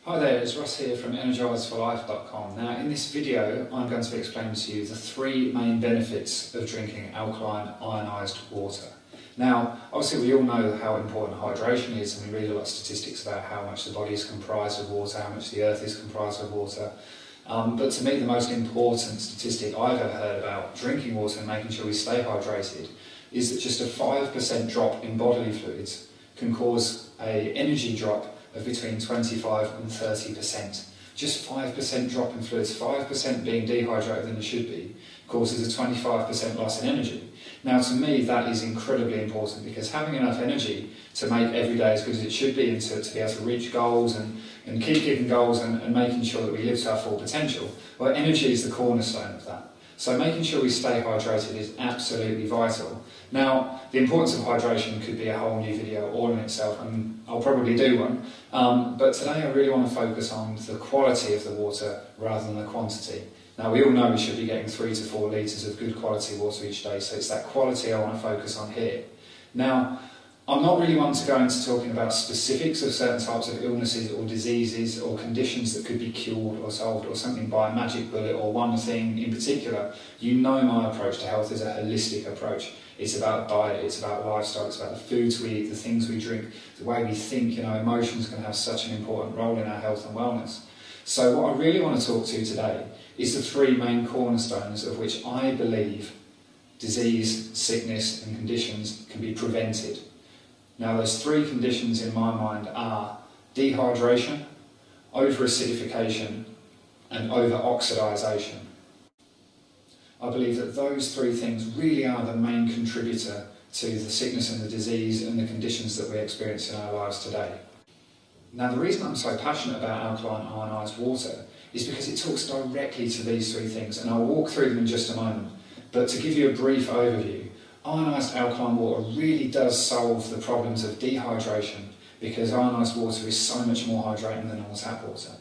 Hi there, it's Russ here from EnergisedForLife.com. Now in this video I'm going to be explaining to you the three main benefits of drinking alkaline ionised water. Now obviously we all know how important hydration is, and we read a lot of statistics about how much the body is comprised of water, how much the earth is comprised of water. But to me the most important statistic I've ever heard about drinking water and making sure we stay hydrated is that just a 5% drop in bodily fluids can cause an energy drop of between 25 and 30%. Just 5% drop in fluids, 5% being dehydrated than it should be, causes a 25% loss in energy. Now to me that is incredibly important, because having enough energy to make every day as good as it should be, and to be able to reach goals and keep keeping goals and making sure that we live to our full potential, well, energy is the cornerstone of that. So making sure we stay hydrated is absolutely vital. Now, the importance of hydration could be a whole new video all in itself, and I'll probably do one. But today I really want to focus on the quality of the water rather than the quantity. Now, we all know we should be getting 3 to 4 litres of good quality water each day, so it's that quality I want to focus on here. Now, I'm not really one to go into talking about specifics of certain types of illnesses or diseases or conditions that could be cured or solved or something by a magic bullet or one thing in particular. You know my approach to health is a holistic approach. It's about diet, it's about lifestyle, it's about the foods we eat, the things we drink, the way we think. You know, emotions can have such an important role in our health and wellness. So what I really want to talk to you today is the three main cornerstones of which I believe disease, sickness and conditions can be prevented. Now those three conditions in my mind are dehydration, over-acidification and over-oxidisation. I believe that those three things really are the main contributor to the sickness and the disease and the conditions that we experience in our lives today. Now the reason I'm so passionate about alkaline ionised water is because it talks directly to these three things, and I'll walk through them in just a moment. But to give you a brief overview, ionised alkaline water really does solve the problems of dehydration, because ionised water is so much more hydrating than normal tap water.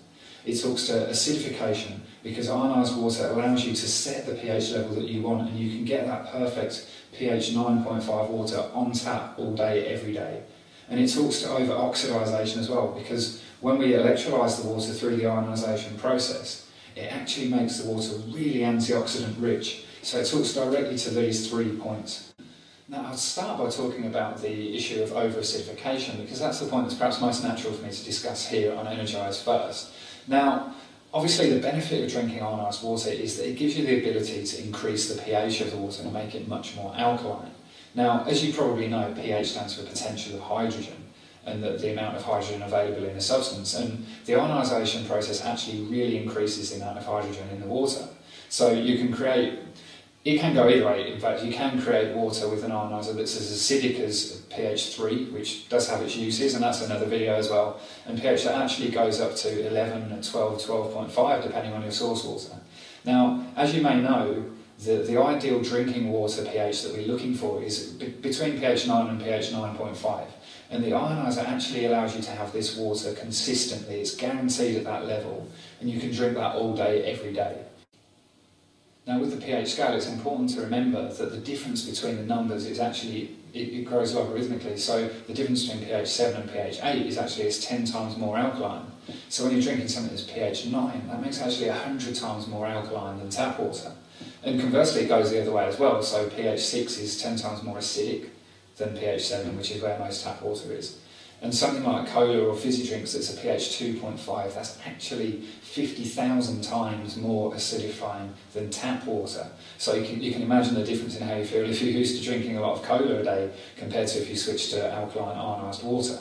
It talks to acidification, because ionised water allows you to set the pH level that you want, and you can get that perfect pH 9.5 water on tap all day, every day. And it talks to over-oxidisation as well, because when we electrolyse the water through the ionisation process, it actually makes the water really antioxidant rich. So it talks directly to these 3 points. Now I'll start by talking about the issue of over-acidification, because that's the point that's perhaps most natural for me to discuss here on Ionized first. Now, obviously the benefit of drinking ionised water is that it gives you the ability to increase the pH of the water and make it much more alkaline. Now, as you probably know, pH stands for potential of hydrogen, and the amount of hydrogen available in a substance, and the ionisation process actually really increases the amount of hydrogen in the water. So you can create, it can go either way. In fact, you can create water with an ioniser that's as acidic as pH 3, which does have its uses, and that's another video as well, and pH that actually goes up to 11, 12, 12.5 depending on your source water. Now, as you may know, the ideal drinking water pH that we're looking for is between pH 9 and pH 9.5. And the ioniser actually allows you to have this water consistently. It's guaranteed at that level, and you can drink that all day, every day. Now with the pH scale, it's important to remember that the difference between the numbers is actually, it grows logarithmically. So the difference between pH 7 and pH 8 is actually 10 times more alkaline. So when you're drinking something that's pH 9, that makes actually 100 times more alkaline than tap water. And conversely, it goes the other way as well. So pH 6 is 10 times more acidic than pH 7, which is where most tap water is. And something like cola or fizzy drinks that's a pH 2.5, that's actually 50,000 times more acidifying than tap water. So you can imagine the difference in how you feel if you're used to drinking a lot of cola a day compared to if you switch to alkaline ionised water.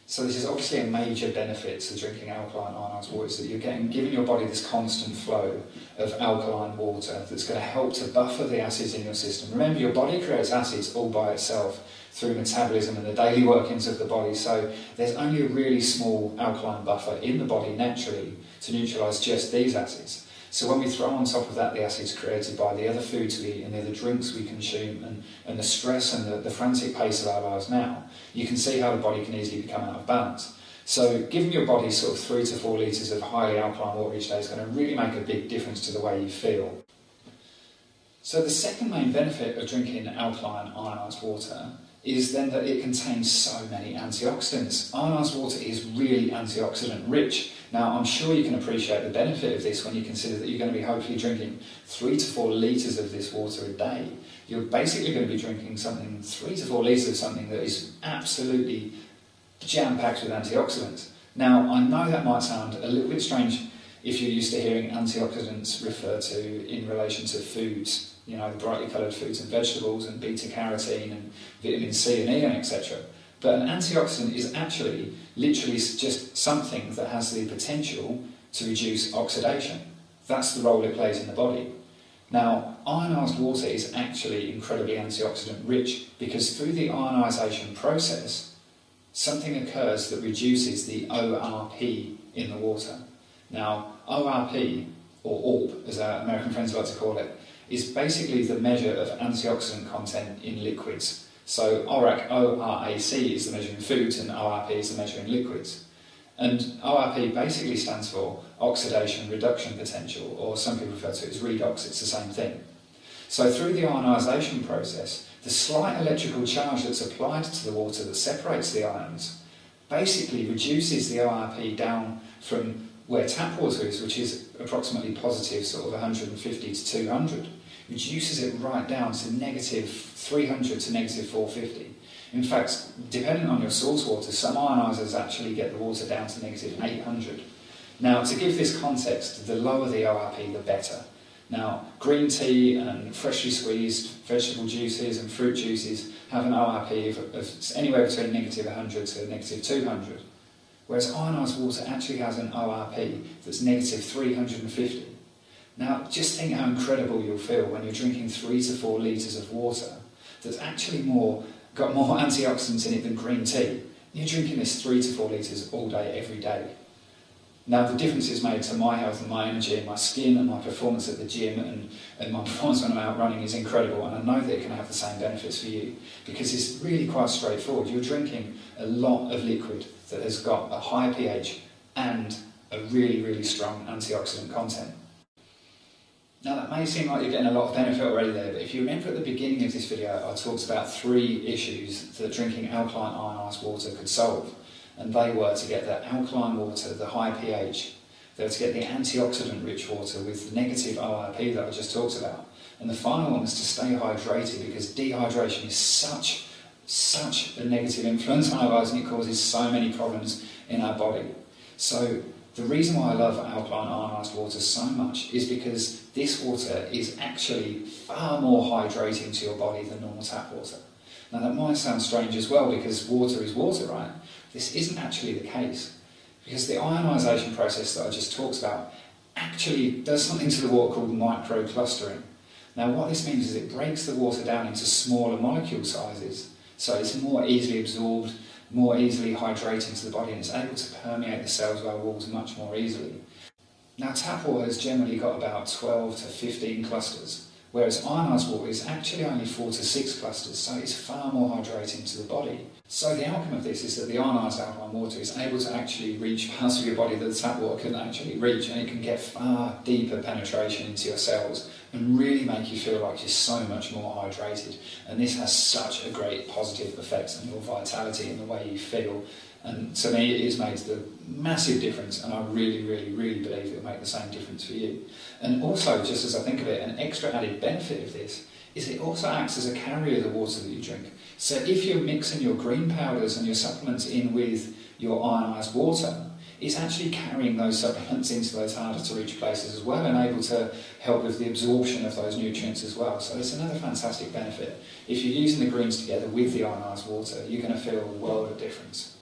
So this is obviously a major benefit to drinking alkaline ionised water, is that you're giving your body this constant flow of alkaline water that's going to help to buffer the acids in your system. Remember, your body creates acids all by itself through metabolism and the daily workings of the body, so there's only a really small alkaline buffer in the body naturally to neutralise just these acids. So when we throw on top of that the acids created by the other foods we eat and the other drinks we consume and the stress and the frantic pace of our lives now, you can see how the body can easily become out of balance. So giving your body sort of 3 to 4 litres of highly alkaline water each day is going to really make a big difference to the way you feel. So the second main benefit of drinking alkaline ionised water is then that it contains so many antioxidants. Ionized water is really antioxidant rich. Now, I'm sure you can appreciate the benefit of this when you consider that you're going to be hopefully drinking 3 to 4 litres of this water a day. You're basically going to be drinking 3 to 4 litres of something that is absolutely jam-packed with antioxidants. Now, I know that might sound a little bit strange if you're used to hearing antioxidants referred to in relation to foods, you know, the brightly coloured fruits and vegetables and beta-carotene and vitamin C and E and etc. But an antioxidant is actually literally just something that has the potential to reduce oxidation. That's the role it plays in the body. Now, ionised water is actually incredibly antioxidant rich because through the ionisation process, something occurs that reduces the ORP in the water. Now, ORP, or ALP, as our American friends like to call it, is basically the measure of antioxidant content in liquids. So ORAC is the measure in foods and ORP is the measure in liquids. And ORP basically stands for oxidation reduction potential, or some people refer to it as redox, it's the same thing. So through the ionisation process, the slight electrical charge that's applied to the water that separates the ions basically reduces the ORP down from where tap water is, which is approximately positive sort of 150 to 200, reduces it right down to negative 300 to negative 450. In fact, depending on your source water, some ionisers actually get the water down to negative 800. Now, to give this context, the lower the ORP, the better. Now, green tea and freshly squeezed vegetable juices and fruit juices have an ORP of anywhere between negative 100 to negative 200. Whereas ionised water actually has an ORP that's negative 350. Now, just think how incredible you'll feel when you're drinking 3 to 4 litres of water that's actually got more antioxidants in it than green tea. You're drinking this 3 to 4 litres all day, every day. Now, the difference it's made to my health and my energy and my skin and my performance at the gym and my performance when I'm out running is incredible, and I know that it can have the same benefits for you because it's really quite straightforward. You're drinking a lot of liquid that has got a high pH and a really, really strong antioxidant content. Now, that may seem like you're getting a lot of benefit already there, but if you remember at the beginning of this video, I talked about 3 issues that drinking alkaline ionised water could solve. And they were to get the alkaline water, the high pH, they were to get the antioxidant-rich water with the negative ORP that I just talked about. And the final one was to stay hydrated because dehydration is such a negative influence on our lives and it causes so many problems in our body. So the reason why I love alkaline ionised water so much is because this water is actually far more hydrating to your body than normal tap water. Now that might sound strange as well because water is water, right? This isn't actually the case because the ionisation process that I just talked about actually does something to the water called microclustering. Now what this means is it breaks the water down into smaller molecule sizes so it's more easily absorbed, more easily hydrating to the body, and it's able to permeate the cells of our walls much more easily. Now tap water has generally got about 12 to 15 clusters, whereas ionised water is actually only 4 to 6 clusters, so it's far more hydrating to the body. So the outcome of this is that the ionised alkaline water is able to actually reach parts of your body that the tap water couldn't actually reach, and it can get far deeper penetration into your cells and really make you feel like you're so much more hydrated. And this has such a great positive effect on your vitality and the way you feel. And to me, it has made the massive difference, and I really believe it will make the same difference for you. And also, just as I think of it, an extra added benefit of this is it also acts as a carrier of the water that you drink. So if you're mixing your green powders and your supplements in with your ionised water, it's actually carrying those supplements into those harder to reach places as well and able to help with the absorption of those nutrients as well. So it's another fantastic benefit. If you're using the greens together with the ionised water, you're going to feel a world of difference.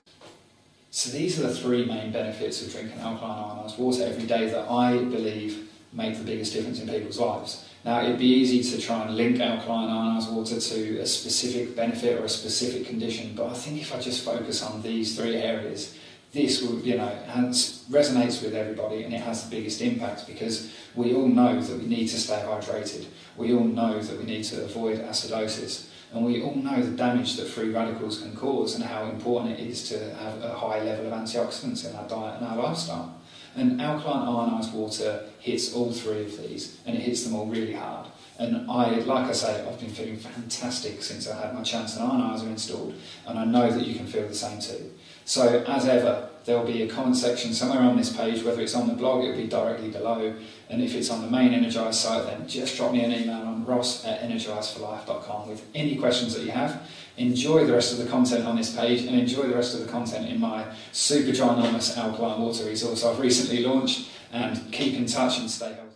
So these are the 3 main benefits of drinking alkaline ionised water every day that I believe make the biggest difference in people's lives. Now, it'd be easy to try and link alkaline ionised water to a specific benefit or a specific condition, but I think if I just focus on these 3 areas, this will, resonates with everybody and it has the biggest impact because we all know that we need to stay hydrated. We all know that we need to avoid acidosis. And we all know the damage that free radicals can cause and how important it is to have a high level of antioxidants in our diet and our lifestyle. And alkaline ionised water hits all 3 of these, and it hits them all really hard. And like I say, I've been feeling fantastic since I had my Chance and Ionizer installed, and I know that you can feel the same too. So as ever, there will be a comment section somewhere on this page, whether it's on the blog, it will be directly below, and if it's on the main Ionized site, then just drop me an email on ross@ionizedforlife.com with any questions that you have. Enjoy the rest of the content on this page, and enjoy the rest of the content in my super ginormous alkaline water resource I've recently launched, and keep in touch and stay healthy.